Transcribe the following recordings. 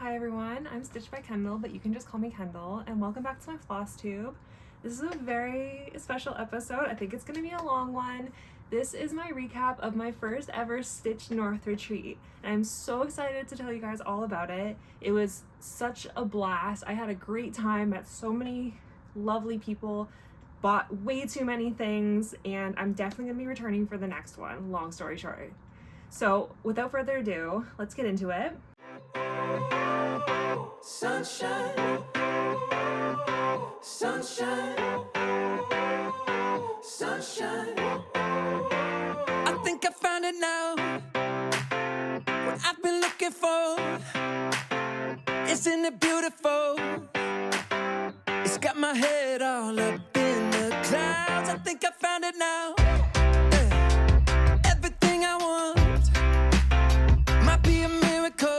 Hi everyone, I'm Stitched by Kendall, but you can just call me Kendall, and welcome back to my Flosstube. This is a very special episode. I think it's going to be a long one. This is my recap of my first ever Stitch North retreat, and I'm so excited to tell you guys all about it. It was such a blast. I had a great time, met so many lovely people, bought way too many things, and I'm definitely going to be returning for the next one, long story short. So without further ado, let's get into it. Sunshine, sunshine, sunshine. I think I found it now. What I've been looking for. Isn't it beautiful? It's got my head all up in the clouds. I think I found it now. Everything I want might be a miracle.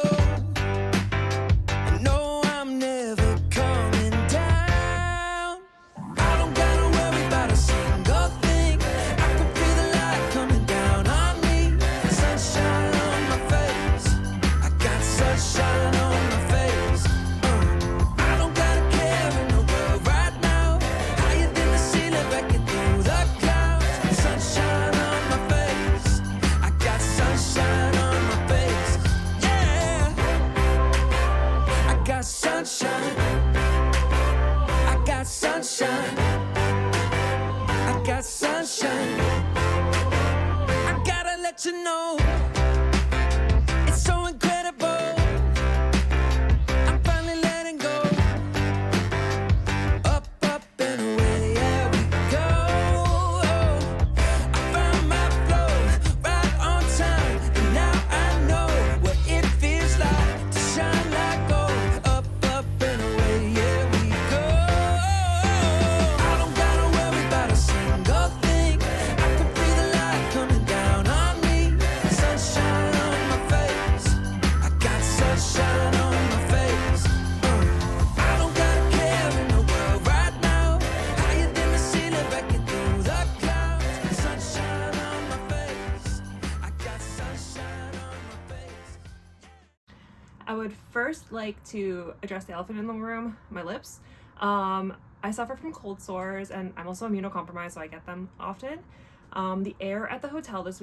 Sunshine, I gotta let you know, it's so incredible. I'm finally letting go. Up, up and away, yeah we go. I found my flow right on time, and now I know what it feels like to shine like gold. Up, up and away, yeah we go. I don't gotta worry about a single thing. I can feel the light coming down on me. Sunshine on my face. I got sunshine on my face. I don't gotta care in the world right now. Higher than the ceiling, breaking through the clouds. Sunshine on my face. I got sunshine on my face. I would first like to address the elephant in the room, my lips. I suffer from cold sores, and I'm also immunocompromised, so I get them often. The air at the hotel this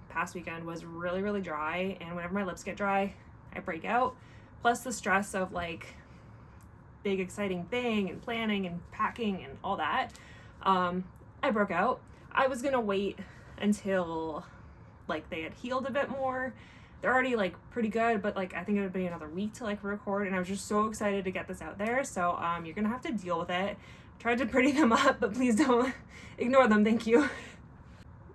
past weekend, was really, really dry, and whenever my lips get dry, I break out. Plus the stress of like big exciting thing and planning and packing and all that. I broke out. I was gonna wait until like they had healed a bit more. They're already like pretty good, but like I think it would be another week to like record, and I was just so excited to get this out there. So you're gonna have to deal with it. Tried to pretty them up, but please don't ignore them, thank you.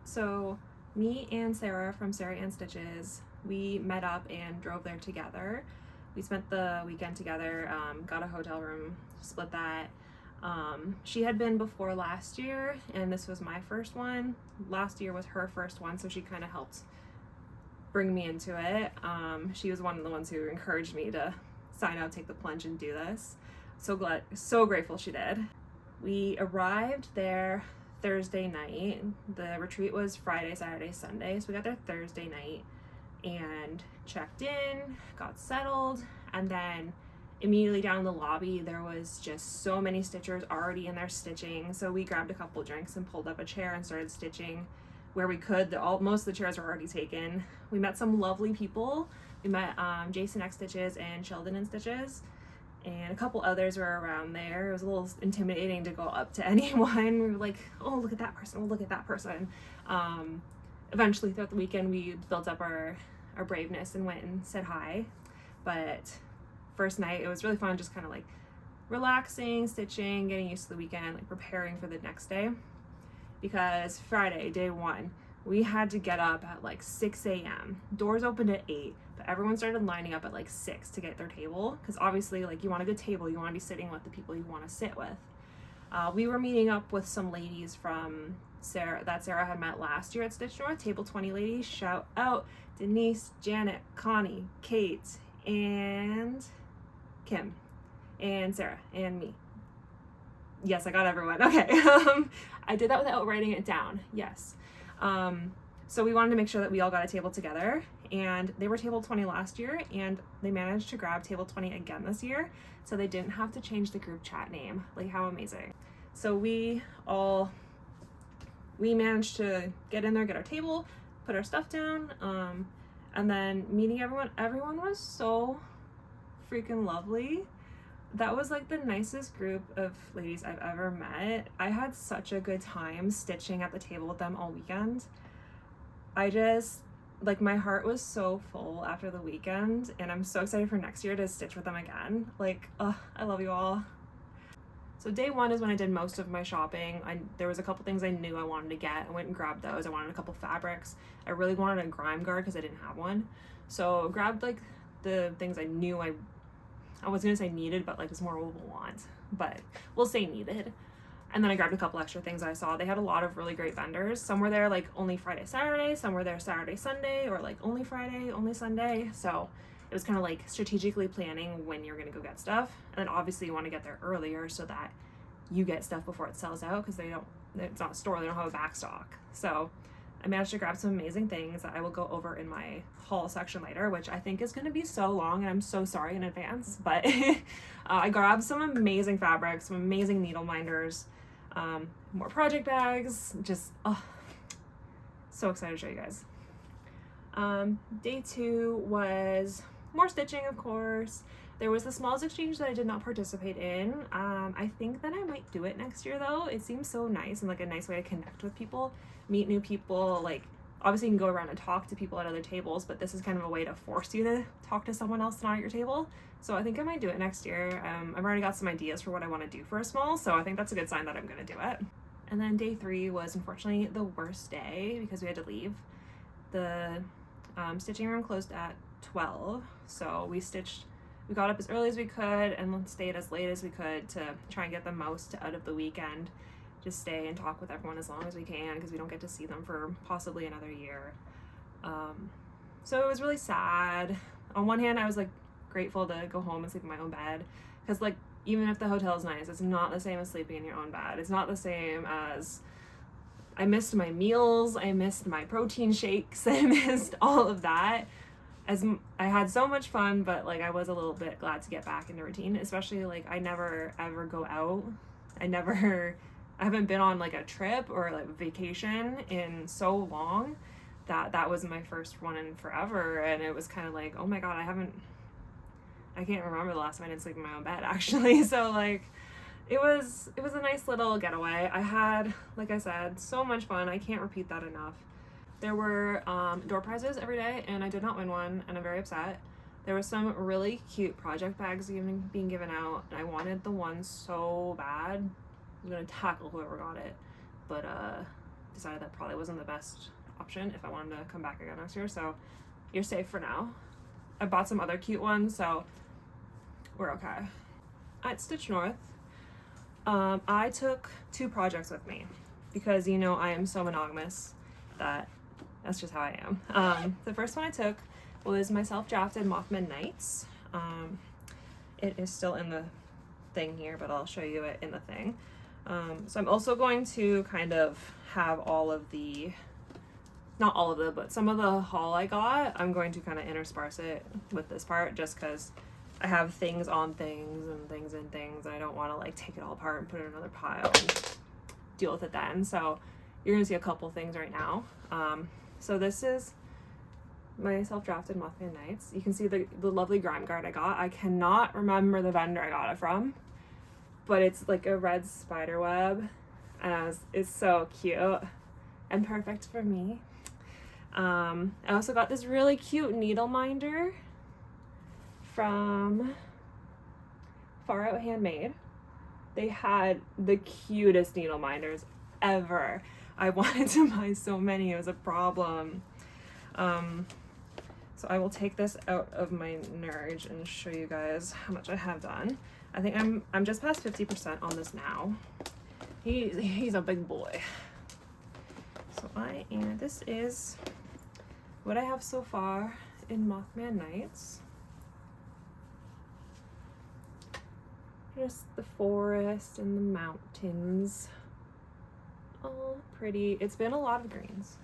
So me and Sarah from Sarah and Stitches, we met up and drove there together. We spent the weekend together, got a hotel room, split that. She had been before last year, and this was my first one. Last year was her first one, so she kind of helped bring me into it. She was one of the ones who encouraged me to sign out, take the plunge, and do this. So grateful she did. We arrived there Thursday night. The retreat was Friday, Saturday, Sunday, so we got there Thursday night and checked in, got settled, and then immediately down in the lobby there was just so many stitchers already in there stitching. So we grabbed a couple drinks and pulled up a chair and started stitching where we could. Most of the chairs were already taken. We met some lovely people. We met Jason X Stitches and Sheldon in Stitches, and a couple others were around there. It was a little intimidating to go up to anyone. We were like, oh, look at that person, oh, look at that person. Eventually throughout the weekend we built up our braveness and went and said hi. But first night it was really fun, just kind of like relaxing, stitching, getting used to the weekend, like preparing for the next day. Because Friday, day one, we had to get up at like 6 a.m. Doors opened at 8, but everyone started lining up at like 6 to get their table. Because obviously, like, you want a good table, you want to be sitting with the people you want to sit with. We were meeting up with some ladies from Sarah had met last year at Stitch North, Table 20 ladies. Shout out Denise, Janet, Connie, Kate, and Kim, and Sarah, and me. Yes, I got everyone. Okay. I did that without writing it down. Yes. So we wanted to make sure that we all got a table together, and they were table 20 last year, and they managed to grab table 20 again this year, so they didn't have to change the group chat name. Like, how amazing. So we managed to get in there, get our table, put our stuff down, and then meeting everyone was so freaking lovely. That was like the nicest group of ladies I've ever met. I had such a good time stitching at the table with them all weekend. I just, like, my heart was so full after the weekend, and I'm so excited for next year to stitch with them again. Like, I love you all. So day one is when I did most of my shopping. There was a couple things I knew I wanted to get. I went and grabbed those. I wanted a couple fabrics. I really wanted a grime guard because I didn't have one. So I grabbed like the things I knew I was gonna say needed, but like it's more what we'll want, but we'll say needed. And then I grabbed a couple extra things I saw. They had a lot of really great vendors. Some were there like only Friday, Saturday. Some were there Saturday, Sunday, or like only Friday, only Sunday. So it was kind of like strategically planning when you're gonna go get stuff. And then obviously you want to get there earlier so that you get stuff before it sells out, because it's not a store, they don't have a back stock. So I managed to grab some amazing things that I will go over in my haul section later, which I think is going to be so long, and I'm so sorry in advance, but I grabbed some amazing fabrics, some amazing needle minders, more project bags, just so excited to show you guys. Day two was more stitching, of course. There was the smalls exchange that I did not participate in. I think that I might do it next year though. It seems so nice and like a nice way to connect with people, meet new people. Like, obviously you can go around and talk to people at other tables, but this is kind of a way to force you to talk to someone else not at your table. So I think I might do it next year. I've already got some ideas for what I want to do for a small, so I think that's a good sign that I'm going to do it. And then day three was unfortunately the worst day because we had to leave. The stitching room closed at 12, so we got up as early as we could and stayed as late as we could to try and get the most out of the weekend. Just stay and talk with everyone as long as we can, because we don't get to see them for possibly another year. So it was really sad. On one hand, I was like grateful to go home and sleep in my own bed, because like even if the hotel is nice, it's not the same as sleeping in your own bed. It's not the same as, I missed my meals, I missed my protein shakes, I missed all of that. I had so much fun, but like I was a little bit glad to get back into routine, especially like I never ever go out. I haven't been on like a trip or like vacation in so long that was my first one in forever, and it was kind of like, oh my god, I can't remember the last time I didn't sleep in my own bed actually. So like it was a nice little getaway. I had, like I said, so much fun. I can't repeat that enough. There were door prizes every day, and I did not win one, and I'm very upset. There was some really cute project bags being given out, and I wanted the one so bad. I was gonna tackle whoever got it, but decided that probably wasn't the best option if I wanted to come back again next year. So you're safe for now. I bought some other cute ones, so we're okay. At Stitch North, I took 2 projects with me because you know I am so monogamous that that's just how I am. The first one I took was my self-drafted Mothman Nights. It is still in the thing here, but I'll show you it in the thing. So I'm also going to kind of have all of the, not all of it, but some of the haul I got, I'm going to kind of intersperse it with this part just because I have things on things and things in things, and I don't want to like take it all apart and put it in another pile and deal with it then. So you're gonna see a couple things right now. So this is my self-drafted Mothman Nights. You can see the lovely grime guard I got. I cannot remember the vendor I got it from, but it's like a red spider web, and it's so cute and perfect for me. I also got this really cute needle minder from Far Out Handmade. They had the cutest needle minders ever. I wanted to buy so many, it was a problem. So I will take this out of my Nerge and show you guys how much I have done. I think I'm just past 50% on this now. He's a big boy. So this is what I have so far in Mothman Nights. Just the forest and the mountains. Oh, pretty. It's been a lot of greens,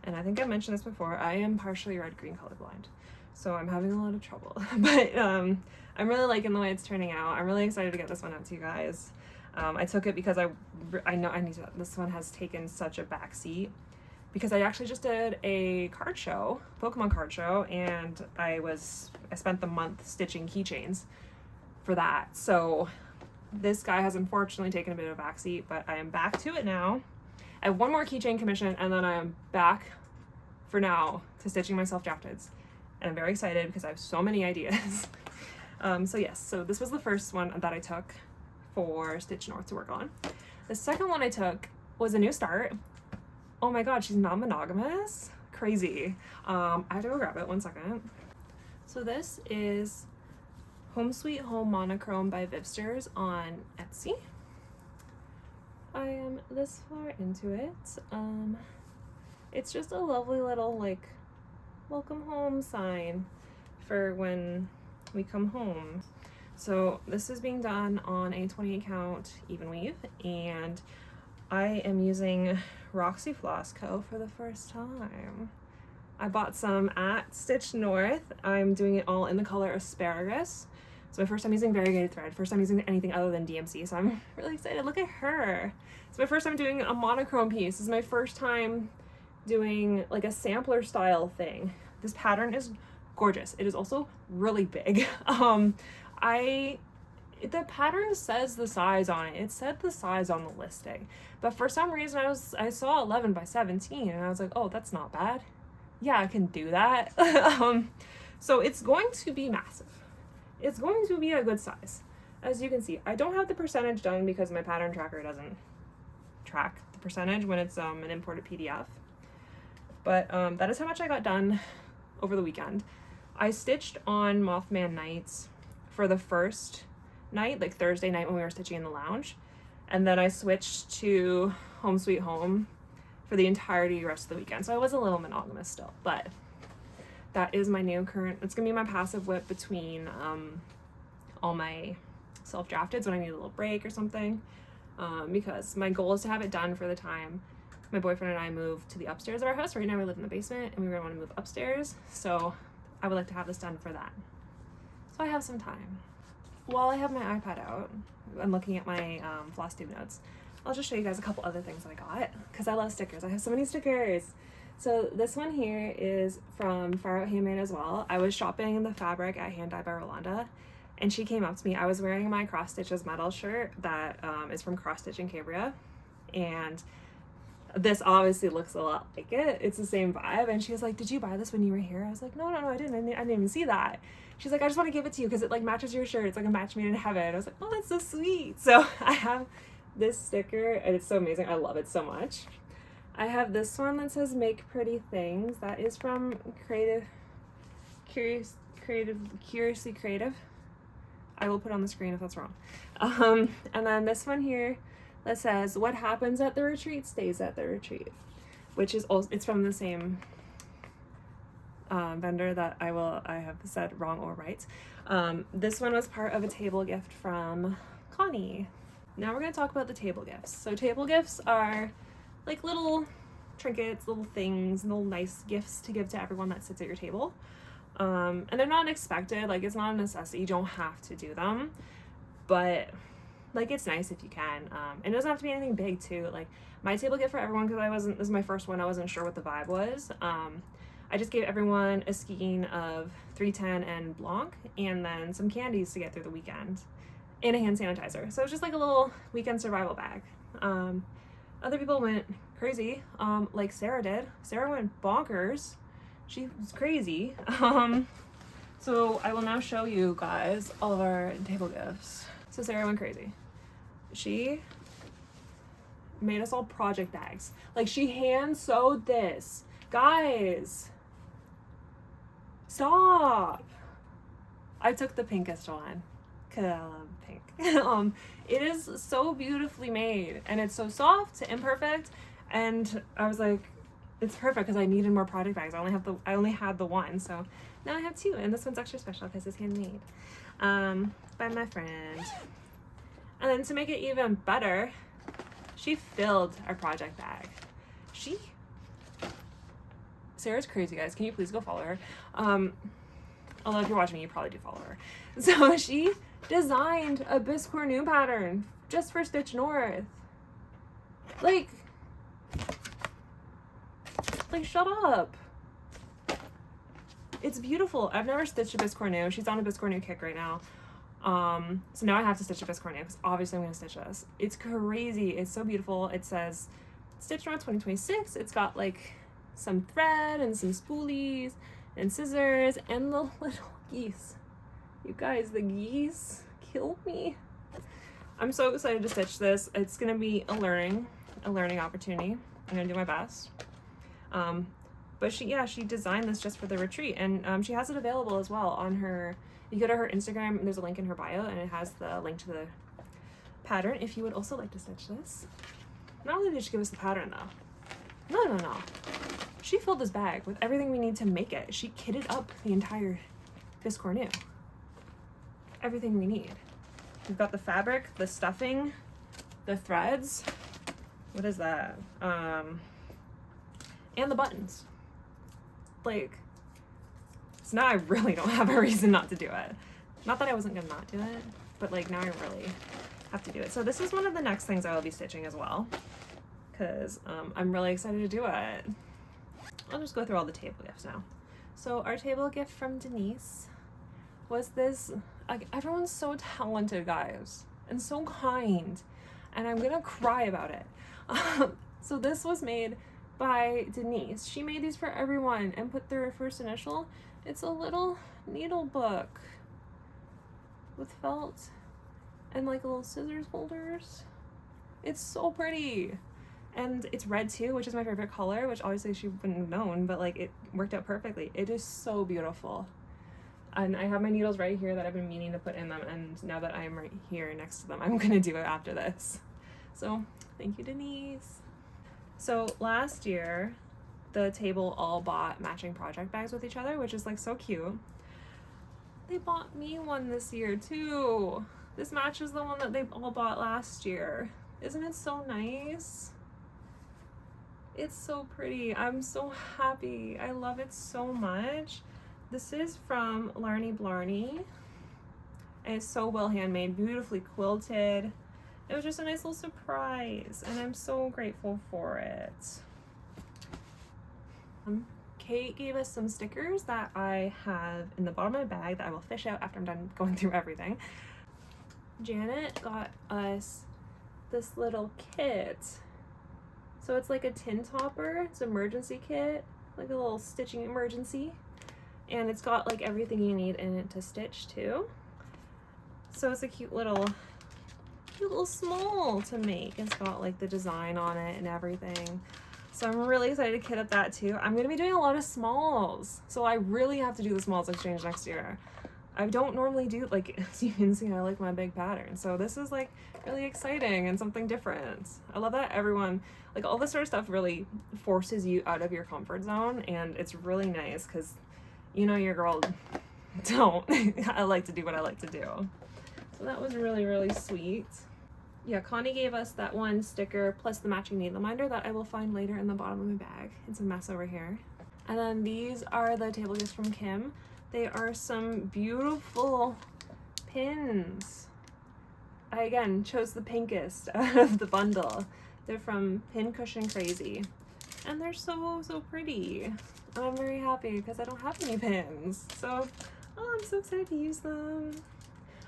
And I think I mentioned this before, I am partially red-green colorblind, so I'm having a lot of trouble. But I'm really liking the way it's turning out. I'm really excited to get this one out to you guys. I took it because I know I need to, this one has taken such a backseat because I actually just did a card show, Pokemon card show, and I spent the month stitching keychains for that. So this guy has unfortunately taken a bit of a backseat, but I am back to it now. I have one more keychain commission, and then I am back for now to stitching my self-drafteds. And I'm very excited because I have so many ideas. So yes, so this was the first one that I took for Stitch North to work on. The second one I took was a new start. Oh my god, she's non-monogamous? Crazy. I have to go grab it, 1 second. So this is Home Sweet Home Monochrome by Vivsters on Etsy. I am this far into it. It's just a lovely little like welcome home sign for when we come home. So this is being done on a 28 count even weave, and I am using Roxy Floss Co. for the first time. I bought some at Stitch North. I'm doing it all in the color Asparagus. It's my first time using variegated thread, first time using anything other than DMC, so I'm really excited. Look at her. It's my first time doing a monochrome piece. This is my first time doing like a sampler style thing. This pattern is gorgeous. It is also really big. The pattern says the size on it. It said the size on the listing, but for some reason I saw 11 by 17 and I was like, oh, that's not bad. Yeah, I can do that. So it's going to be massive. It's going to be a good size. As you can see, I don't have the percentage done because my pattern tracker doesn't track the percentage when it's an imported PDF. But that is how much I got done over the weekend. I stitched on Mothman nights for the first night, like Thursday night when we were stitching in the lounge. And then I switched to Home Sweet Home for the entirety of the rest of the weekend. So I was a little monogamous still, but that is my new current, it's gonna be my passive whip between all my self-drafteds when I need a little break or something. Because my goal is to have it done for the time my boyfriend and I move to the upstairs of our house. Right now we live in the basement and we really want to move upstairs. So I would like to have this done for that. So I have some time. While I have my iPad out, I'm looking at my Flosstube notes. I'll just show you guys a couple other things that I got because I love stickers. I have so many stickers. So this one here is from Far Out Handmade as well. I was shopping in the fabric at Hand Dye by Rolanda, and she came up to me. I was wearing my Cross Stitches metal shirt that is from Cross Stitch in Cambria, and this obviously looks a lot like it. It's the same vibe. And she was like, did you buy this when you were here? I was like, no, I didn't even see that. She's like, I just want to give it to you because it like matches your shirt. It's like a match made in heaven. I was like, oh, that's so sweet. So I have this sticker and it's so amazing. I love it so much. I have this one that says make pretty things. That is from Curiously Creative. I will put on the screen if that's wrong. And then this one here that says what happens at the retreat stays at the retreat, which is also, it's from the same vendor that I have said wrong or right. This one was part of a table gift from Connie. Now we're going to talk about the table gifts. So table gifts are like little trinkets, little things, little nice gifts to give to everyone that sits at your table. And they're not expected, like it's not a necessity, you don't have to do them, but like it's nice if you can. And it doesn't have to be anything big too. Like my table gift for everyone, because this is my first one, I wasn't sure what the vibe was. I just gave everyone a skein of 310 and Blanc and then some candies to get through the weekend and a hand sanitizer. So it was just like a little weekend survival bag. Other people went crazy, like Sarah did. Sarah went bonkers. She was crazy. So I will now show you guys all of our table gifts. So Sarah went crazy. She made us all project bags. Like she hand sewed this. Guys, stop. I took the pinkest one because I love pink. It is so beautifully made and it's so soft and imperfect. And I was like, it's perfect because I needed more project bags. I only had the one, so now I have two, and this one's extra special because it's handmade by my friend. And then to make it even better, she filled our project bag. She Sarah's crazy, guys. Can you please go follow her? Although if you're watching me, you probably do follow her. So she designed a biscornu pattern just for Stitch North. Like shut up. It's beautiful. I've never stitched a biscornu. She's on a biscornu kick right now. So now I have to stitch a biscornu because obviously I'm going to stitch this. It's crazy. It's so beautiful. It says Stitch North 2026. It's got like some thread and some spoolies and scissors and the little geese. You guys, the geese killed me. I'm so excited to stitch this. It's going to be a learning opportunity. I'm going to do my best. But she designed this just for the retreat, and she has it available as well on her. You go to her Instagram, and there's a link in her bio, and it has the link to the pattern if you would also like to stitch this. Not only did she give us the pattern though, no. She filled this bag with everything we need to make it. She kitted up the entire biscornu. Everything we need. We've got the fabric, the stuffing, the threads. What is that? And the buttons. Like, so now I really don't have a reason not to do it. Not that I wasn't gonna not do it, but like now I really have to do it. So this is one of the next things I will be stitching as well, because I'm really excited to do it. I'll just go through all the table gifts now. So our table gift from Denise was this, like, everyone's so talented, guys, and so kind, and I'm gonna cry about it. So this was made by Denise. She made these for everyone and put their first initial. It's a little needle book with felt and like little scissors holders. It's so pretty. And it's red too, which is my favorite color, which obviously she wouldn't have known, but like it worked out perfectly. It is so beautiful. And I have my needles right here that I've been meaning to put in them, and now that I'm right here next to them, I'm gonna do it after this. So thank you, Denise. So last year, the table all bought matching project bags with each other, which is like so cute. They bought me one this year too. This matches the one that they all bought last year. Isn't it so nice? It's so pretty. I'm so happy. I love it so much. This is from Larny Blarney. And it's so well handmade, beautifully quilted. It was just a nice little surprise, and I'm so grateful for it. Kate gave us some stickers that I have in the bottom of my bag that I will fish out after I'm done going through everything. Janet got us this little kit. So it's like a tin topper. It's an emergency kit, like a little stitching emergency. And it's got like everything you need in it to stitch too. So it's a cute little small to make. It's got like the design on it and everything. So I'm really excited to kit up that too. I'm going to be doing a lot of smalls. So I really have to do the smalls exchange next year. I don't normally do, like, as you can see, I like my big pattern. So this is like really exciting and something different. I love that everyone, like all this sort of stuff really forces you out of your comfort zone, and it's really nice because, you know, your girl don't. I like to do what I like to do. So that was really, really sweet. Yeah, Connie gave us that one sticker plus the matching needle minder that I will find later in the bottom of my bag. It's a mess over here. And then these are the table gifts from Kim. They are some beautiful pins. I again chose the pinkest out of the bundle. They're from Pin Cushion Crazy. And they're so, so pretty. And I'm very happy because I don't have any pins. So, oh, I'm so excited to use them.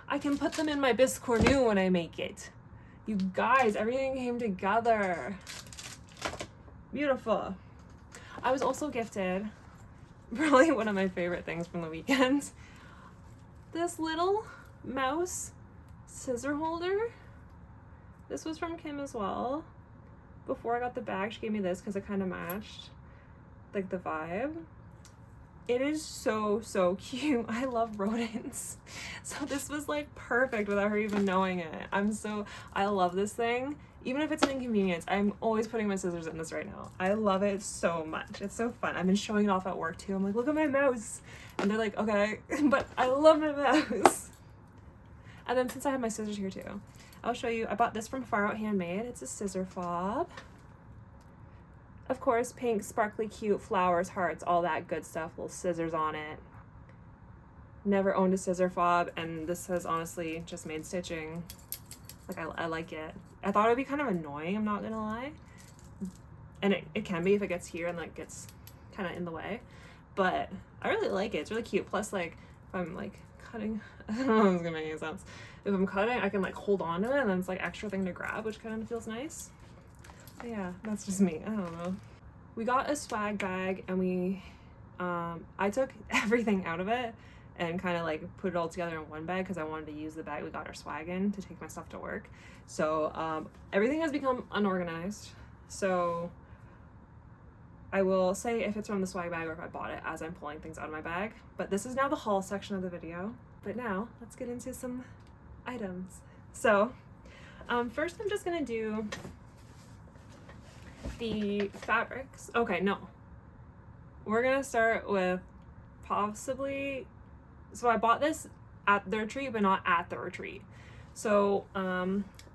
I can put them in my biscornu when I make it. You guys, everything came together. Beautiful. I was also gifted, probably one of my favorite things from the weekend, this little mouse scissor holder. This was from Kim as well. Before I got the bag, she gave me this because it kind of matched like the vibe. It is so, so cute. I love rodents. So this was like perfect without her even knowing it. I love this thing. Even if it's an inconvenience, I'm always putting my scissors in this right now. I love it so much. It's so fun. I've been showing it off at work too. I'm like, look at my mouse. And they're like, okay, but I love my mouse. And then since I have my scissors here too, I'll show you. I bought this from Far Out Handmade. It's a scissor fob. Of course, pink, sparkly, cute, flowers, hearts, all that good stuff, little scissors on it. Never owned a scissor fob, and this has honestly just made stitching, like, I like it. I thought it would be kind of annoying, I'm not gonna lie. And it can be if it gets here and like gets kind of in the way. But I really like it, it's really cute. Plus, like, if I'm like cutting, I don't know if it's gonna make any sense. If I'm cutting, I can like hold on to it, and then it's like extra thing to grab, which kind of feels nice. But yeah, that's just me, I don't know. We got a swag bag, and we, I took everything out of it and kind of like put it all together in one bag because I wanted to use the bag we got our swag in to take my stuff to work. So everything has become unorganized. So I will say if it's from the swag bag or if I bought it as I'm pulling things out of my bag. But this is now the haul section of the video. But now let's get into some items. So first I'm just gonna do the fabrics. Okay, no. We're gonna start with possibly, so I bought this at the retreat, but not at the retreat. So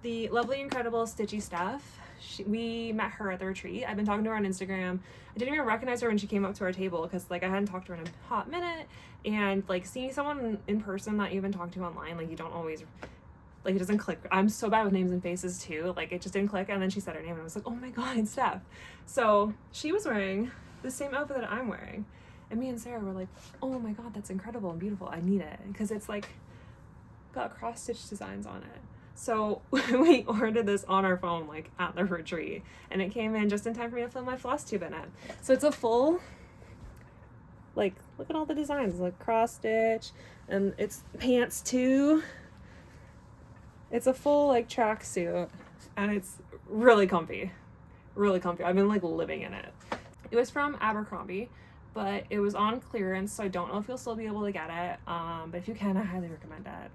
the lovely, incredible Stitchy Steph, we met her at the retreat. I've been talking to her on Instagram. I didn't even recognize her when she came up to our table because like I hadn't talked to her in a hot minute, and like seeing someone in person that you've been talking to online, like you don't always, like it doesn't click. I'm so bad with names and faces too, like it just didn't click. And then she said her name and I was like, oh my god, it's Steph. So she was wearing the same outfit that I'm wearing, and me and Sarah were like, oh my god, that's incredible and beautiful, I need it, because it's like got cross stitch designs on it. So we ordered this on our phone like at the retreat, and it came in just in time for me to film my Flosstube in it. So it's a full, like, look at all the designs, like cross stitch, and it's pants too. It's a full like tracksuit, and it's really comfy, really comfy. I've been like living in it. It was from Abercrombie, but it was on clearance, so I don't know if you'll still be able to get it. But if you can, I highly recommend it.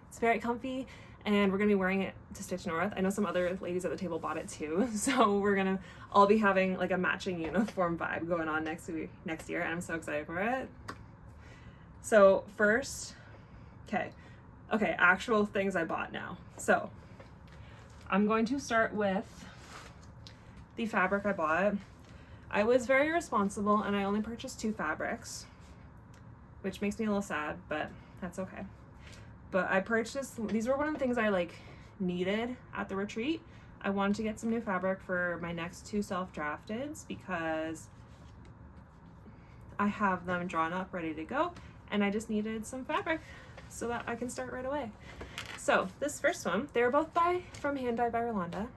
It's very comfy, and we're gonna be wearing it to Stitch North. I know some other ladies at the table bought it too, so we're gonna all be having like a matching uniform vibe going on next year, and I'm so excited for it. So first, okay, actual things I bought now. So I'm going to start with the fabric I bought. I was very responsible and I only purchased 2 fabrics, which makes me a little sad, but that's okay. But I purchased, these were one of the things I like needed at the retreat. I wanted to get some new fabric for my next 2 self-drafteds because I have them drawn up ready to go, and I just needed some fabric so that I can start right away. So this first one, they were both from Hand Dyed by Rolanda.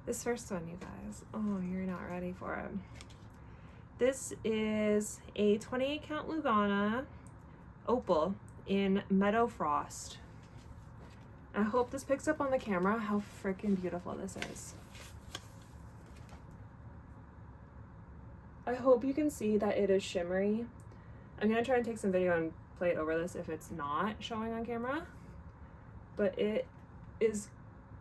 This first one, you guys, oh, you're not ready for it. This is a 28 count Lugana opal in Meadow Frost. I hope this picks up on the camera how freaking beautiful this is. I hope you can see that it is shimmery. I'm gonna try and take some video and play it over this if it's not showing on camera, but it is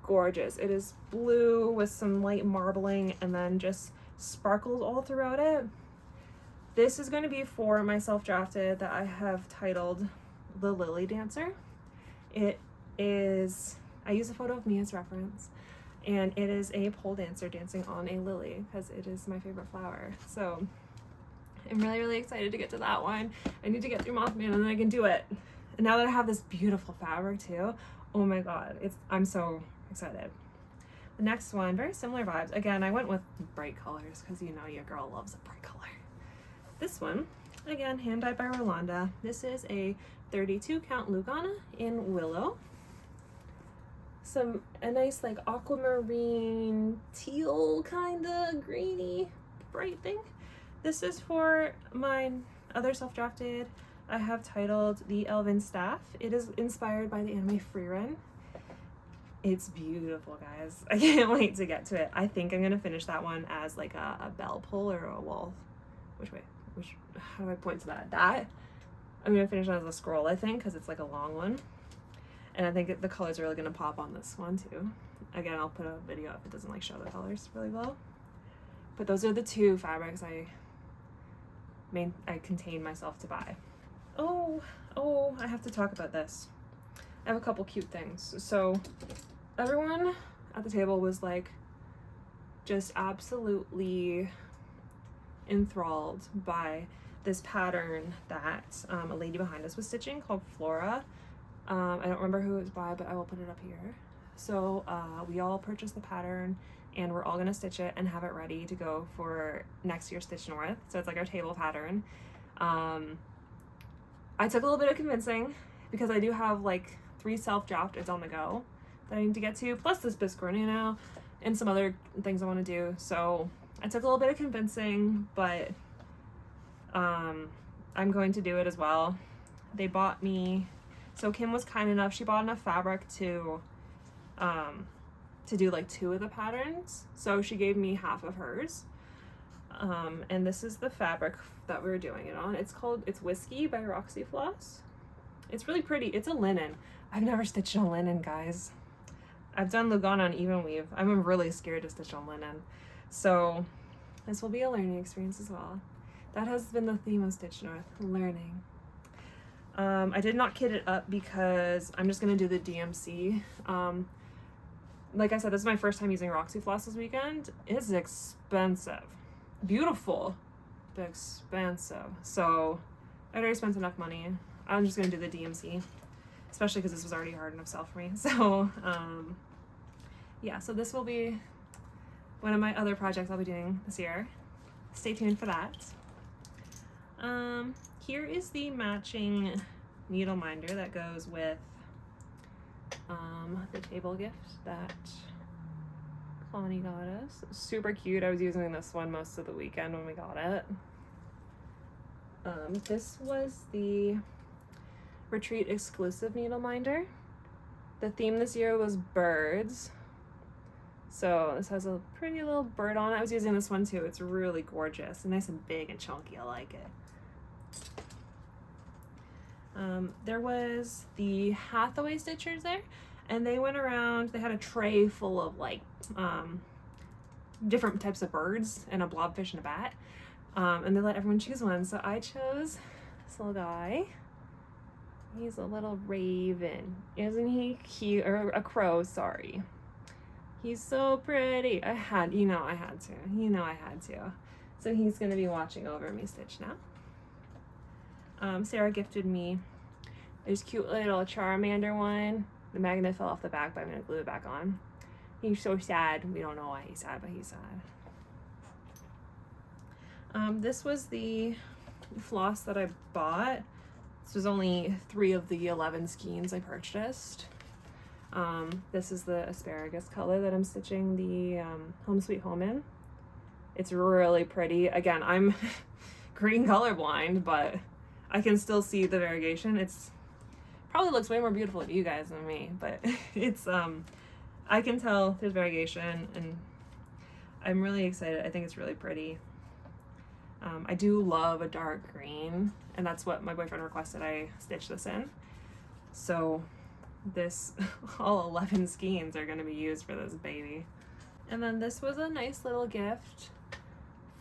gorgeous. It is blue with some light marbling and then just sparkles all throughout it. This is going to be for my self-drafted that I have titled The Lily Dancer. It is, I use a photo of me as reference, and it is a pole dancer dancing on a lily because it is my favorite flower. So I'm really excited to get to that one. I need to get through Mothman and then I can do it. And now that I have this beautiful fabric too, oh my god, I'm so excited. The next one, very similar vibes. Again, I went with bright colors because you know your girl loves a bright color. This one, again, Hand Dyed by Rolanda. This is a 32 count Lugana in Willow. A nice like aquamarine teal kind of greeny bright thing. This is for my other self-drafted I have titled The Elven Staff. It is inspired by the anime Freerun. It's beautiful, guys. I can't wait to get to it. I think I'm gonna finish that one as like a bell pull or a wall. How do I point to that? I'm gonna finish it as a scroll, I think, because it's like a long one. And I think the colors are really gonna pop on this one too. Again, I'll put a video if it doesn't like show the colors really well. But those are the 2 fabrics I contained myself to buy. Oh, I have to talk about this. I have a couple cute things. So everyone at the table was like just absolutely enthralled by this pattern that a lady behind us was stitching called Flora. I don't remember who it was by, but I will put it up here. So we all purchased the pattern, and we're all gonna stitch it and have it ready to go for next year's Stitch North. So it's like our table pattern. I took a little bit of convincing because I do have like 3 self-drafted on the go that I need to get to, plus this biscuit, you know, and some other things I want to do. So I took a little bit of convincing, but I'm going to do it as well. They bought me, so Kim was kind enough, she bought enough fabric to do like 2 of the patterns. So she gave me half of hers. And this is the fabric that we're doing it on. It's Whiskey by Roxy Floss. It's really pretty. It's a linen. I've never stitched on linen, guys. I've done Lugana on even weave. I'm really scared to stitch on linen. So this will be a learning experience as well. That has been the theme of Stitch North, learning. I did not kit it up because I'm just gonna do the DMC. Like I said, this is my first time using Roxy Floss this weekend. It's expensive. Beautiful, but expensive. So I already spent enough money. I'm just gonna do the DMC, especially because this was already hard enough sell for me. So yeah, so this will be one of my other projects I'll be doing this year. Stay tuned for that. Here is the matching needle minder that goes with the table gift that Connie got us. Super cute. I was using this one most of the weekend when we got it. This was the Retreat exclusive needle minder. The theme this year was birds. So this has a pretty little bird on it. I was using this one too. It's really gorgeous and nice and big and chunky. I like it. There was the Hathaway stitchers there, and they went around, they had a tray full of like different types of birds and a blobfish and a bat, and they let everyone choose one. So I chose this little guy. He's a little raven. Isn't he cute? Or a crow, sorry. He's so pretty. I had to. So he's gonna be watching over me stitch now. Sarah gifted me this cute little Charmander one. The magnet fell off the back, but I'm gonna glue it back on. He's so sad. We don't know why he's sad, but he's sad. This was the floss that I bought. This was only 3 of the 11 skeins I purchased. This is the asparagus color that I'm stitching the Home Sweet Home in. It's really pretty. Again, I'm green colorblind, but I can still see the variegation. It's probably looks way more beautiful to you guys than me, but it's I can tell there's variegation, and I'm really excited. I think it's really pretty. I do love a dark green, and that's what my boyfriend requested I stitch this in. So this, all 11 skeins are going to be used for this baby. And then this was a nice little gift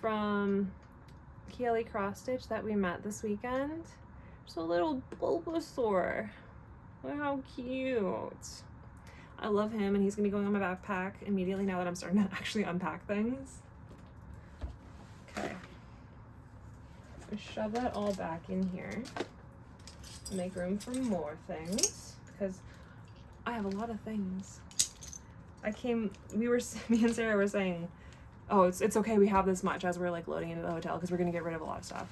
from Keely Cross Stitch that we met this weekend. Just a little Bulbasaur. Look how cute. I love him, and he's gonna be going on my backpack immediately now that I'm starting to actually unpack things. Okay. So shove that all back in here. Make room for more things, because I have a lot of things. Me and Sarah were saying, oh, it's okay, we have this much, as we're like loading into the hotel, because we're gonna get rid of a lot of stuff.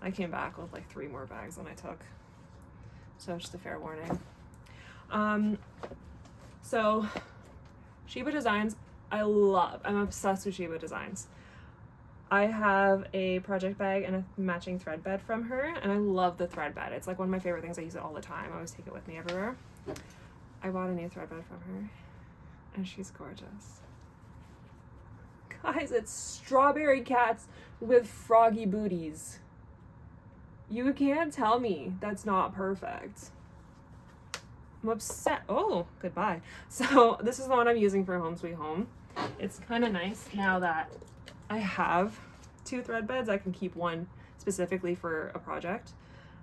I came back with like 3 more bags than I took. So just a fair warning. So Sheba Designs, I'm obsessed with Sheba Designs. I have a project bag and a matching thread bed from her, and I love the thread bed. It's like one of my favorite things. I use it all the time. I always take it with me everywhere. I bought a new thread bed from her, and she's gorgeous. Guys, it's strawberry cats with froggy booties. You can't tell me that's not perfect. I'm upset. Oh, goodbye. So this is the one I'm using for Home Sweet Home. It's kind of nice now that I have 2 thread beds. I can keep one specifically for a project.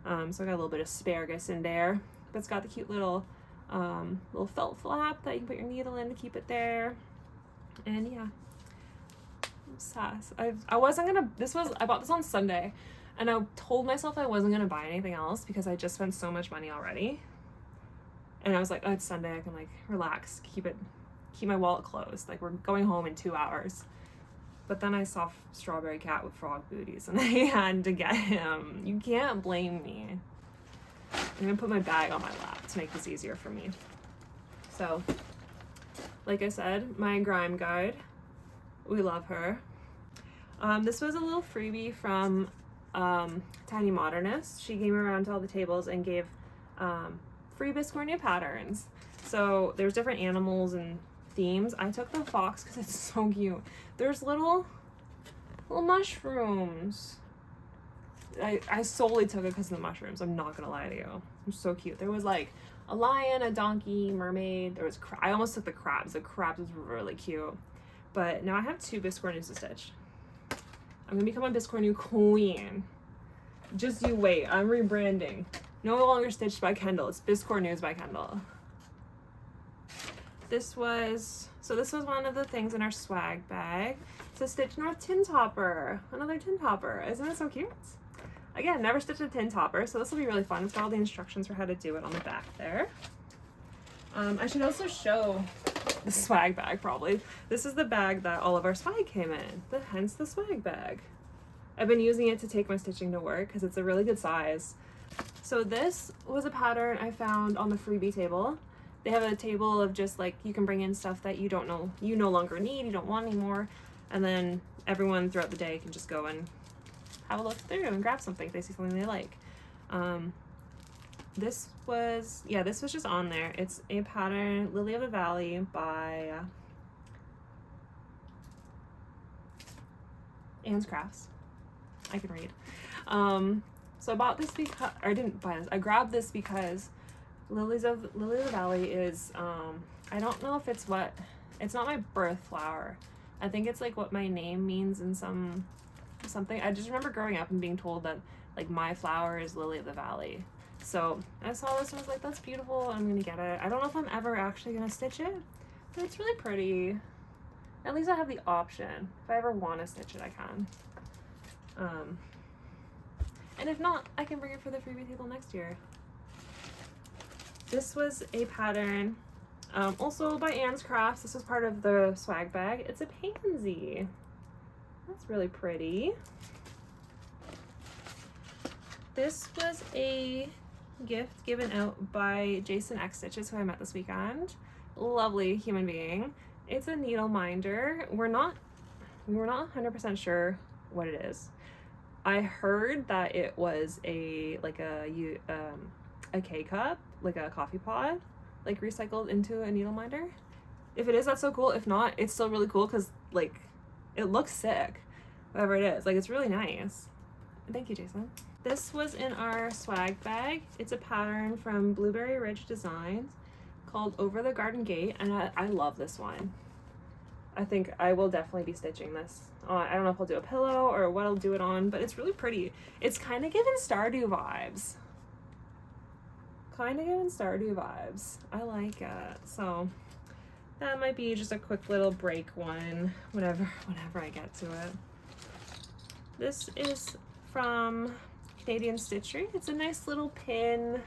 So I got a little bit of asparagus in there, but it's got the cute little felt flap that you can put your needle in to keep it there. And yeah, obsessed. I wasn't gonna, I bought this on Sunday, and I told myself I wasn't gonna buy anything else because I just spent so much money already. And I was like, oh, it's Sunday, I can like relax, keep my wallet closed. Like, we're going home in 2 hours. But then I saw Strawberry Cat with frog booties, and I had to get him. You can't blame me. I'm gonna put my bag on my lap to make this easier for me. So, like I said, my grime guide. We love her. This was a little freebie from Tiny Modernist. She came around to all the tables and gave free Biscornia patterns. So there's different animals and themes. I took the fox because it's so cute. There's little mushrooms. I solely took it because of the mushrooms. I'm not gonna lie to you. They're so cute. There was like a lion, a donkey, mermaid. There was I almost took the crabs. The crabs was really cute. But now I have 2 Biscornias to stitch. I'm gonna become a Biscornia queen. Just you wait. I'm rebranding. No longer stitched by Kendall. It's Biscornias by Kendall. This was one of the things in our swag bag. It's a Stitch North tin topper. Another tin topper. Isn't it so cute? Again, never stitched a tin topper, so this will be really fun. It's got all the instructions for how to do it on the back there. I should also show the swag bag probably. This is the bag that all of our swag came in. Hence the swag bag. I've been using it to take my stitching to work because it's a really good size. So this was a pattern I found on the freebie table. They have a table of just like, you can bring in stuff that you no longer need, you don't want anymore, and then everyone throughout the day can just go and have a look through and grab something if they see something they like. This was just on there. It's a pattern, Lily of the Valley by Anne's Crafts. I can read. So I bought this because, or I didn't buy this, I grabbed this because Lily of the Valley is, I don't know if it's not my birth flower. I think it's like what my name means in something. I just remember growing up and being told that like my flower is Lily of the Valley. So I saw this and was like, that's beautiful, I'm gonna get it. I don't know if I'm ever actually gonna stitch it, but it's really pretty. At least I have the option. If I ever want to stitch it, I can. And if not, I can bring it for the freebie table next year. This was a pattern, also by Anne's Crafts. This was part of the swag bag. It's a pansy. That's really pretty. This was a gift given out by Jason X Stitches, who I met this weekend. Lovely human being. It's a needle minder. We were not 100% sure what it is. I heard that it was a K-cup, like a coffee pod, like recycled into a needle minder. If it is, that's so cool. If not, it's still really cool because like it looks sick, whatever it is. Like, it's really nice. Thank you, Jason. This was in our swag bag. It's a pattern from Blueberry Ridge Designs called Over the Garden Gate, and I love this one. I think I will definitely be stitching this. I don't know if I'll do a pillow or what I'll do it on, but it's really pretty. It's kind of giving Stardew vibes. I like it. So that might be just a quick little break one whenever I get to it. This is from Canadian Stitchery. It's a nice little pin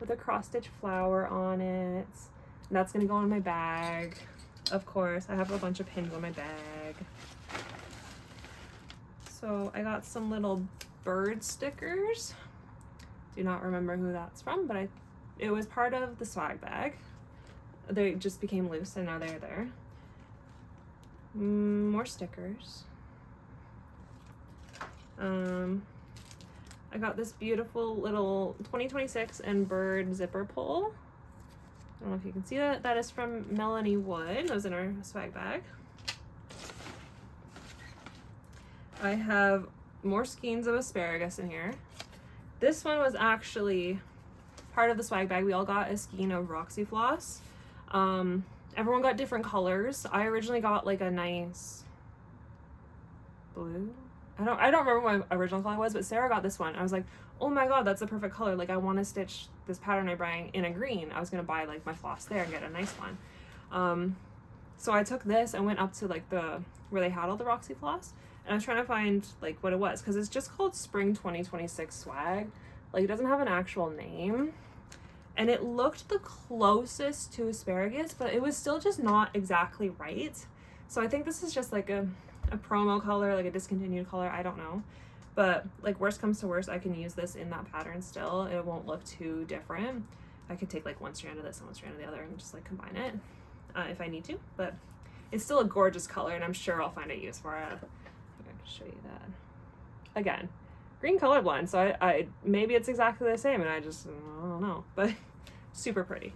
with a cross-stitch flower on it. And that's gonna go in my bag. Of course, I have a bunch of pins on my bag. So I got some little bird stickers. Do not remember who that's from, but it was part of the swag bag. They just became loose and now they're there. More stickers. I got this beautiful little 2026 and bird zipper pull. I don't know if you can see that. That is from Melanie Wood. That was in our swag bag. I have more skeins of asparagus in here. This one was actually part of the swag bag. We all got a skein of Roxy Floss. Everyone got different colors. I originally got like a nice blue. I don't remember what my original color was, but Sarah got this one. I was like, oh my god, that's the perfect color. Like, I want to stitch this pattern I buying in a green. I was gonna buy like my floss there and get a nice one. So I took this and went up to like where they had all the Roxy floss, and I was trying to find like what it was, because it's just called Spring 2026 Swag. Like, it doesn't have an actual name. And it looked the closest to asparagus, but it was still just not exactly right. So I think this is just like a promo color, like a discontinued color, I don't know. But like, worst comes to worst, I can use this in that pattern still. It won't look too different. I could take like one strand of this and one strand of the other and just like combine it if I need to. But it's still a gorgeous color, and I'm sure I'll find a use for it. I'm going to show you that. Again, green color blend, so I maybe it's exactly the same, and I don't know, but super pretty.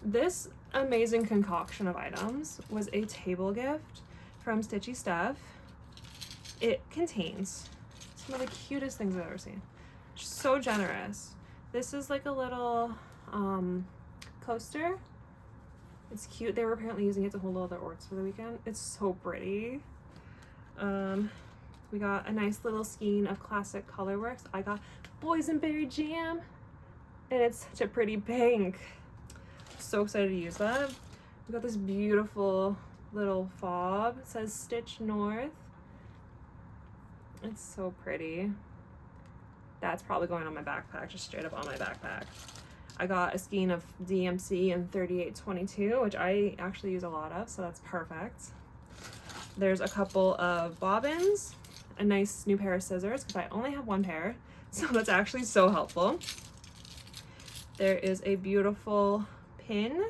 This amazing concoction of items was a table gift from Stitchy Stuff. It contains some of the cutest things I've ever seen. So generous. This is like a little coaster. It's cute. They were apparently using it to hold all their orcs for the weekend. It's so pretty. We got a nice little skein of classic colorworks. I got boysenberry jam, and it's such a pretty pink. So excited to use that. We got this beautiful little fob. It says Stitch North. It's so pretty. That's probably going on my backpack, just straight up on my backpack. I got a skein of DMC in 3822, which I actually use a lot of, so that's perfect. There's a couple of bobbins, a nice new pair of scissors, because I only have one pair, so that's actually so helpful. There is a beautiful pin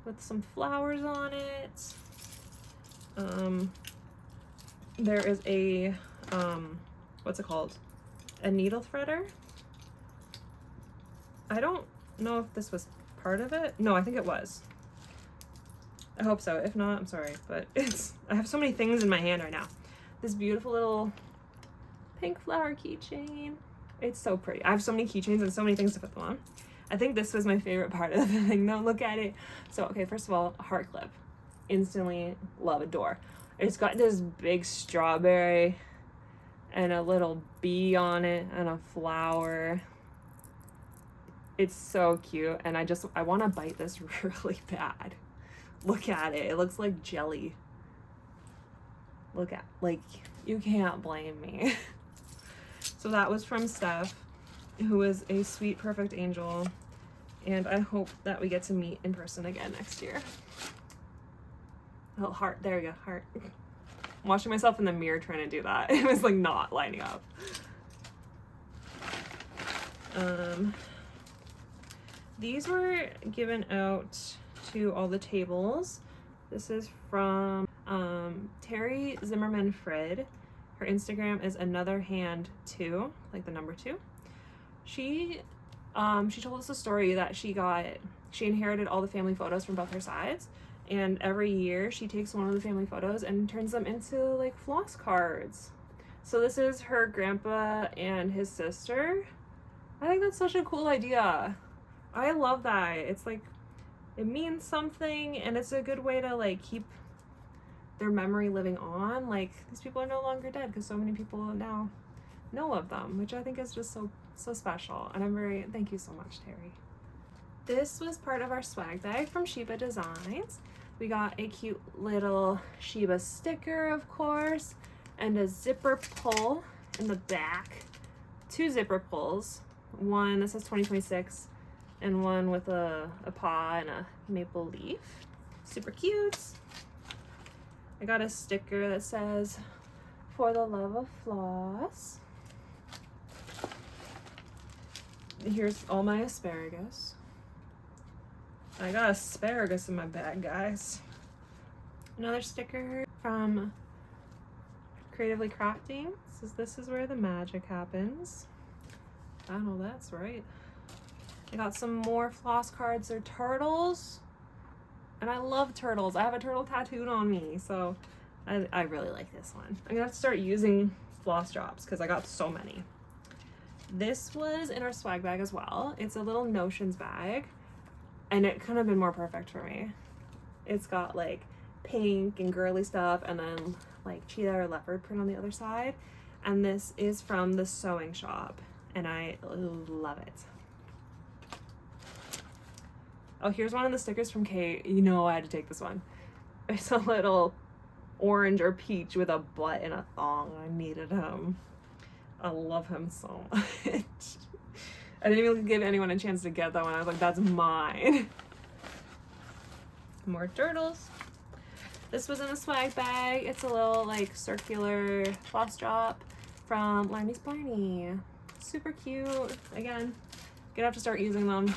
with some flowers on it. There is a what's it called? A needle threader. I don't know if this was part of it. No, I think it was. I hope so. If not, I'm sorry, but I have so many things in my hand right now. This beautiful little pink flower keychain. It's so pretty. I have so many keychains and so many things to put them on. I think this was my favorite part of the thing though. Look at it. So, okay, first of all, a heart clip. Instantly love, adore. It's got this big strawberry and a little bee on it and a flower. It's so cute, and I want to bite this really bad. Look at it. It looks like jelly. Look at, like, you can't blame me. So that was from Steph, who is a sweet, perfect angel, and I hope that we get to meet in person again next year. Oh, heart. There we go, heart. I'm watching myself in the mirror trying to do that. It was like not lining up. These were given out to all the tables. This is from Terry Zimmerman Frid. Her Instagram is another hand 2, like the number 2. She told us a story that she inherited all the family photos from both her sides, and every year she takes one of the family photos and turns them into like floss cards. So this is her grandpa and his sister. I think that's such a cool idea. I love that. It's like, it means something, and it's a good way to like keep their memory living on. Like, these people are no longer dead because so many people now know of them, which I think is just so special. And thank you so much, Terry. This was part of our swag bag from Sheba Designs. We got a cute little Sheba sticker, of course, and a zipper pull in the back. 2 zipper pulls. One that says 2026 and one with a paw and a maple leaf. Super cute. I got a sticker that says, "For the love of floss." Here's all my asparagus. I got asparagus in my bag, guys. Another sticker from Creatively Crafting. This is where the magic happens. I know that's right. I got some more floss cards. They're turtles, and I love turtles. I have a turtle tattooed on me, so I really like this one. I'm gonna have to start using floss drops because I got so many. This was in our swag bag as well. It's a little notions bag, and it couldn't have been more perfect for me. It's got like pink and girly stuff, and then like cheetah or leopard print on the other side. And this is from the sewing shop, and I love it. Oh, here's one of the stickers from Kate. You know I had to take this one. It's a little orange or peach with a butt and a thong. I needed him. I love him so much. I didn't even give anyone a chance to get that one. I was like, that's mine. More turtles. This was in a swag bag. It's a little like circular floss drop from Limey's Barney. Super cute. Again, gonna have to start using them.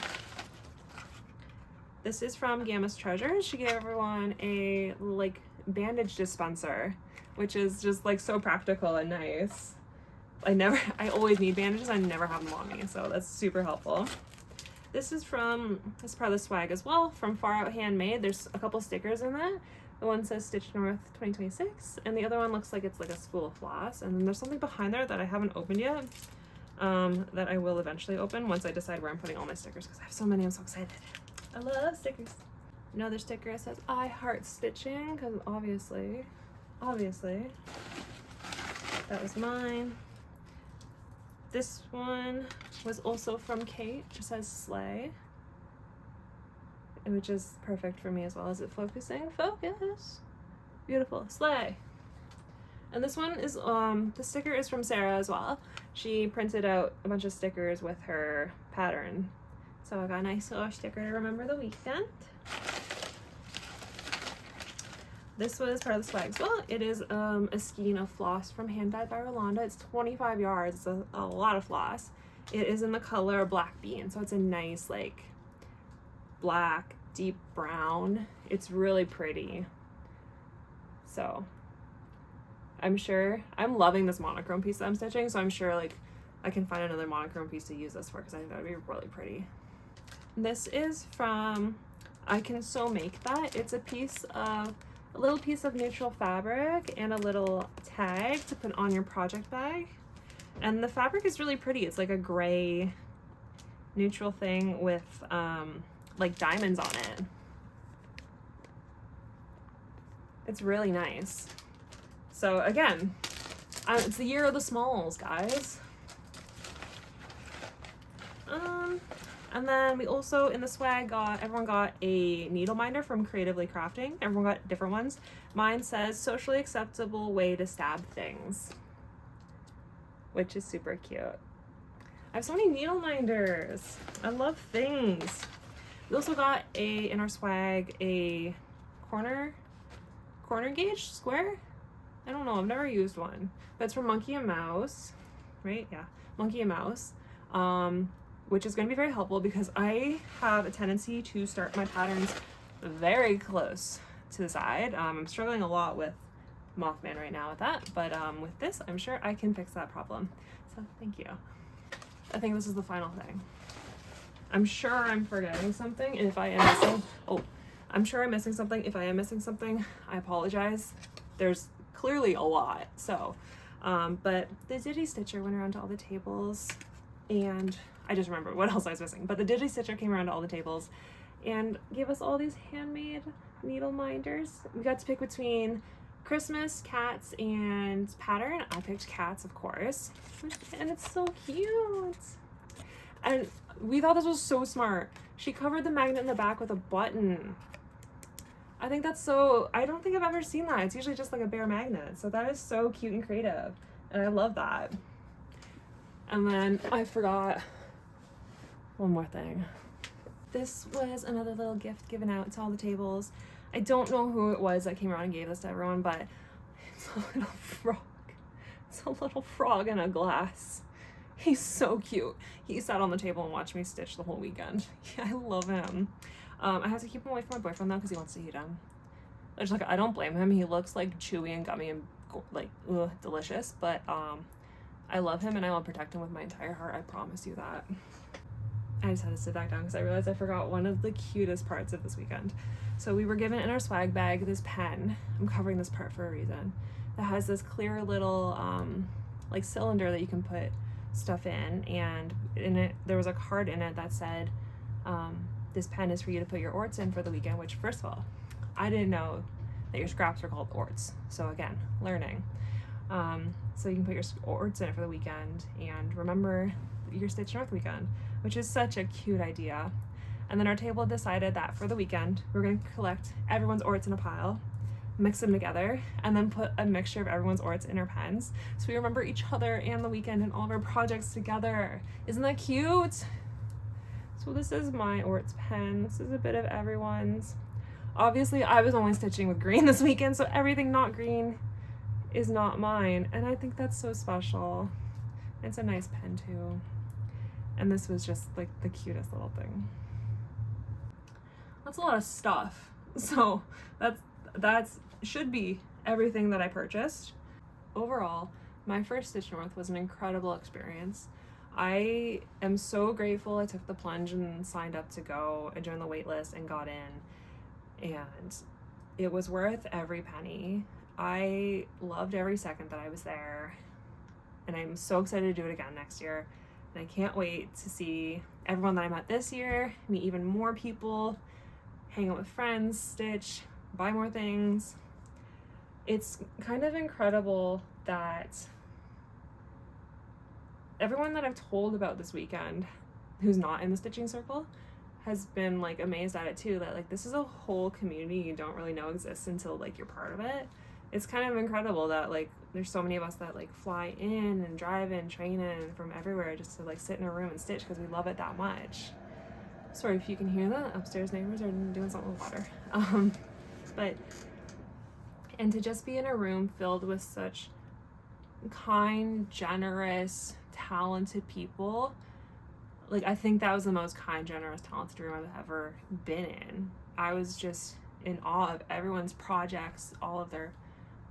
This is from Gamma's Treasures. She gave everyone a like bandage dispenser, which is just like so practical and nice. I always need bandages. I never have them on me, so that's super helpful. This is part of the swag as well, from Far Out Handmade. There's a couple stickers in that. The one says Stitch North 2026, and the other one looks like it's like a spool of floss. And then there's something behind there that I haven't opened yet, that I will eventually open once I decide where I'm putting all my stickers, because I have so many. I'm so excited. I love stickers. Another sticker says I heart stitching, because obviously that was mine. This one was also from Kate. It says Slay, which is perfect for me as well. Is it focusing? Focus. Beautiful. Slay. And this one is the sticker is from Sarah as well. She printed out a bunch of stickers with her pattern. So I got a nice little sticker to remember the weekend. This was part of the swag as well. It is a skein of floss from Hand Dyed by Rolanda. It's 25 yards. It's a lot of floss. It is in the color Black Bean, so it's a nice like black deep brown. It's really pretty. So I'm loving this monochrome piece that I'm stitching, so I'm sure like I can find another monochrome piece to use this for, because I think that would be really pretty. This is from I Can Sew Make That. It's a little piece of neutral fabric and a little tag to put on your project bag. And the fabric is really pretty. It's like a gray neutral thing with like diamonds on it. It's really nice. So again, it's the year of the smalls, guys. And then we also, in the swag, everyone got a needle minder from Creatively Crafting. Everyone got different ones. Mine says socially acceptable way to stab things, which is super cute. I have so many needle minders. I love things. We also got in our swag, a corner gauge square. I don't know, I've never used one, but it's from Monkey and Mouse, right? Yeah, Monkey and Mouse. Which is going to be very helpful because I have a tendency to start my patterns very close to the side. I'm struggling a lot with Mothman right now with that, but with this, I'm sure I can fix that problem. So thank you. I think this is the final thing. I'm sure I'm forgetting something, and if I am missing, I'm sure I'm missing something. If I am missing something, I apologize. There's clearly a lot. So, but the Digi Stitcher went around to all the tables, and I just remember what else I was missing. But the Digi Stitcher came around to all the tables and gave us all these handmade needle minders. We got to pick between Christmas, cats, and pattern. I picked cats, of course. And it's so cute. And we thought this was so smart. She covered the magnet in the back with a button. I think that's so, I don't think I've ever seen that. It's usually just like a bare magnet. So that is so cute and creative. And I love that. And then I forgot one more thing. This was another little gift given out to all the tables. I don't know who it was that came around and gave this to everyone, but it's a little frog. It's a little frog in a glass. He's so cute. He sat on the table and watched me stitch the whole weekend. Yeah, I love him. I have to keep him away from my boyfriend though because he wants to eat him. I don't blame him. He looks like chewy and gummy and like delicious, but I love him and I will protect him with my entire heart. I promise you that. I just had to sit back down because I realized I forgot one of the cutest parts of this weekend. So we were given in our swag bag this pen. I'm covering this part for a reason. That has this clear little like cylinder that you can put stuff in, and in it there was a card in it that said this pen is for you to put your orts in for the weekend, which first of all, I didn't know that your scraps were called orts. So again, learning. So you can put your orts in it for the weekend and remember your Stitch North weekend, which is such a cute idea. And then our table decided that for the weekend, we're going to collect everyone's orts in a pile, mix them together, and then put a mixture of everyone's orts in our pens. So we remember each other and the weekend and all of our projects together. Isn't that cute? So this is my orts pen. This is a bit of everyone's. Obviously, I was only stitching with green this weekend, so everything not green is not mine. And I think that's so special. It's a nice pen too. And this was just like the cutest little thing. That's a lot of stuff. So that's should be everything that I purchased. Overall, my first Stitch North was an incredible experience. I am so grateful I took the plunge and signed up to go and join the wait list and got in. And it was worth every penny. I loved every second that I was there. And I'm so excited to do it again next year. And I can't wait to see everyone that I met this year, meet even more people, hang out with friends, stitch, buy more things. It's kind of incredible that everyone that I've told about this weekend who's not in the stitching circle has been like amazed at it too, that like this is a whole community you don't really know exists until like you're part of it. It's kind of incredible that like there's so many of us that like fly in and drive in, train in from everywhere just to like sit in a room and stitch because we love it that much. Sorry if you can hear that. Upstairs neighbors are doing something with water. And to just be in a room filled with such kind, generous, talented people, like I think that was the most kind, generous, talented room I've ever been in. I was just in awe of everyone's projects, all of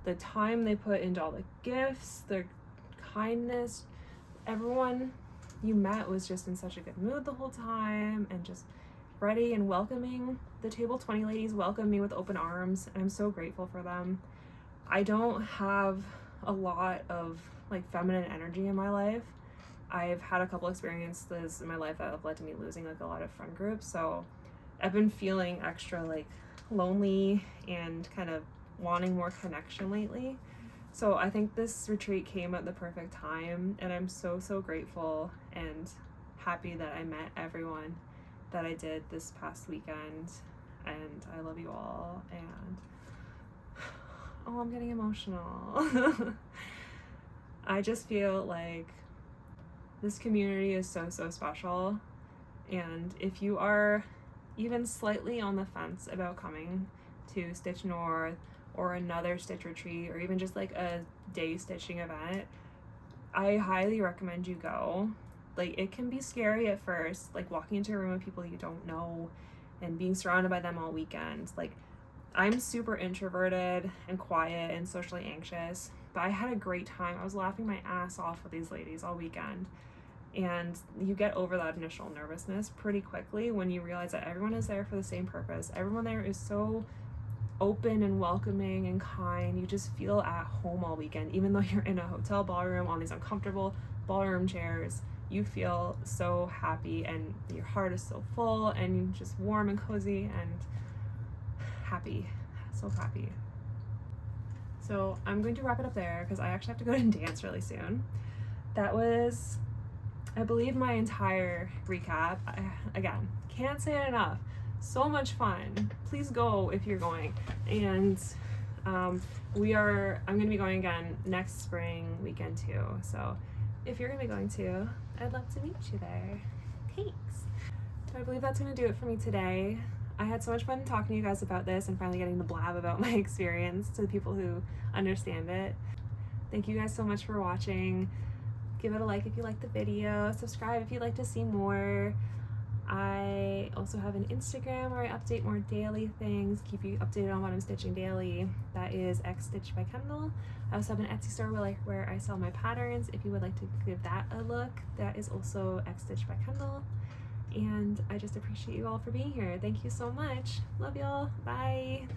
the time they put into all the gifts, their kindness. Everyone you met was just in such a good mood the whole time and just ready and welcoming. The Table 20 ladies welcomed me with open arms, and I'm so grateful for them. I don't have a lot of like feminine energy in my life. I've had a couple experiences in my life that have led to me losing like a lot of friend groups, so I've been feeling extra like lonely and kind of wanting more connection lately. So I think this retreat came at the perfect time, and I'm so grateful and happy that I met everyone that I did this past weekend, and I love you all. And oh, I'm getting emotional. I just feel like this community is so special, and if you are even slightly on the fence about coming to Stitch North or another stitch retreat or even just like a day stitching event, I highly recommend you go. Like, it can be scary at first, like walking into a room of people you don't know and being surrounded by them all weekend. Like, I'm super introverted and quiet and socially anxious, but I had a great time. I was laughing my ass off with these ladies all weekend. And you get over that initial nervousness pretty quickly when you realize that everyone is there for the same purpose. Everyone there is so open and welcoming and kind. You just feel at home all weekend, even though you're in a hotel ballroom on these uncomfortable ballroom chairs. You feel so happy, and your heart is so full, and you're just warm and cozy and happy, so happy. So I'm going to wrap it up there because I actually have to go and dance really soon. That was, I believe, my entire recap. Again, can't say it enough. So much fun. Please go if you're going. And I'm going to be going again next spring weekend too. So if you're going to be going too, I'd love to meet you there. Thanks. So I believe that's going to do it for me today. I had so much fun talking to you guys about this and finally getting to blab about my experience to the people who understand it. Thank you guys so much for watching. Give it a like if you liked the video. Subscribe if you'd like to see more. I also have an Instagram where I update more daily things, keep you updated on what I'm stitching daily. That is X Stitch by Kendall. I also have an Etsy store where I sell my patterns. If you would like to give that a look, that is also X Stitch by Kendall. And I just appreciate you all for being here. Thank you so much. Love y'all. Bye.